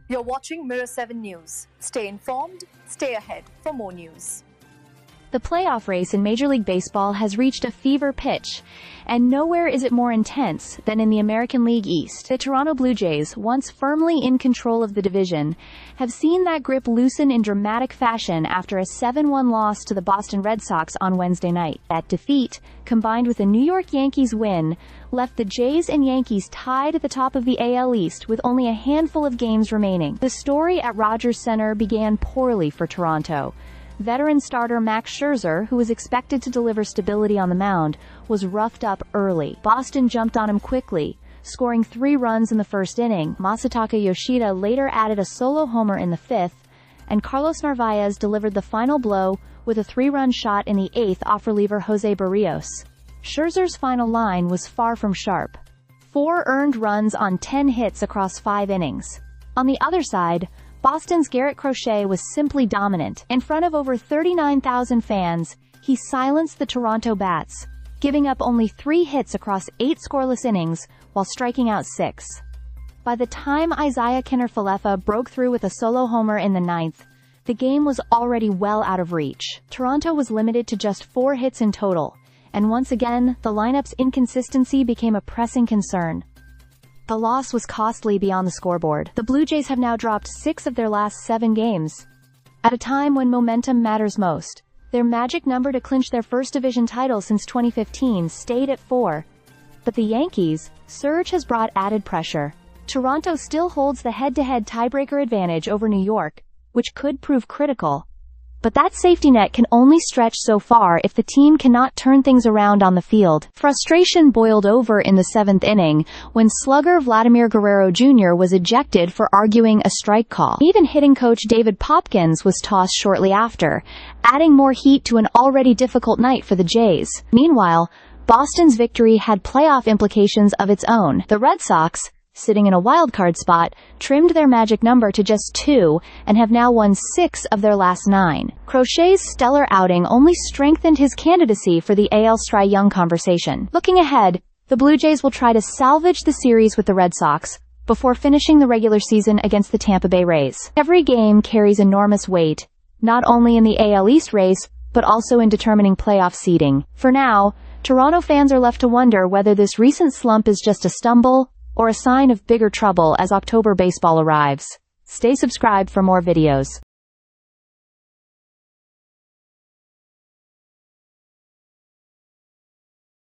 You're watching Mirror 7 News. Stay informed, stay ahead for more news. The playoff race in Major League Baseball has reached a fever pitch, and nowhere is it more intense than in the American League East. The Toronto Blue Jays, once firmly in control of the division, have seen that grip loosen in dramatic fashion after a 7-1 loss to the Boston Red Sox on Wednesday night. That defeat, combined with a New York Yankees win, left the Jays and Yankees tied at the top of the AL East with only a handful of games remaining. The story at Rogers Center began poorly for Toronto. Veteran starter Max Scherzer, who was expected to deliver stability on the mound, was roughed up early. Boston jumped on him quickly, scoring 3 runs in the first inning. Masataka Yoshida later added a solo homer in the 5th, and Carlos Narvaez delivered the final blow with a 3-run shot in the 8th off reliever Jose Barrios. Scherzer's final line was far from sharp. 4 earned runs on 10 hits across 5 innings. On the other side, Boston's Garrett Crochet was simply dominant. In front of over 39,000 fans, he silenced the Toronto Bats, giving up only 3 hits across 8 scoreless innings while striking out 6. By the time Isaiah Kiner-Falefa broke through with a solo homer in the 9th, the game was already well out of reach. Toronto was limited to just 4 hits in total, and once again, the lineup's inconsistency became a pressing concern. The loss was costly beyond the scoreboard. The Blue Jays have now dropped 6 of their last 7 games. At a time when momentum matters most, their magic number to clinch their first division title since 2015 stayed at 4. But the Yankees' surge has brought added pressure. Toronto still holds the head-to-head tiebreaker advantage over New York, which could prove critical. But that safety net can only stretch so far if the team cannot turn things around on the field. Frustration boiled over in the 7th inning when slugger Vladimir Guerrero Jr. was ejected for arguing a strike call. Even hitting coach David Popkins was tossed shortly after, adding more heat to an already difficult night for the Jays. Meanwhile, Boston's victory had playoff implications of its own. The Red Sox, sitting in a wildcard spot, trimmed their magic number to just 2 and have now won 6 of their last 9. Crochet's stellar outing only strengthened his candidacy for the AL Cy Young conversation. Looking ahead, the Blue Jays will try to salvage the series with the Red Sox before finishing the regular season against the Tampa Bay Rays. Every game carries enormous weight, not only in the AL East race, but also in determining playoff seeding. For now, Toronto fans are left to wonder whether this recent slump is just a stumble or a sign of bigger trouble as October baseball arrives. Stay subscribed for more videos.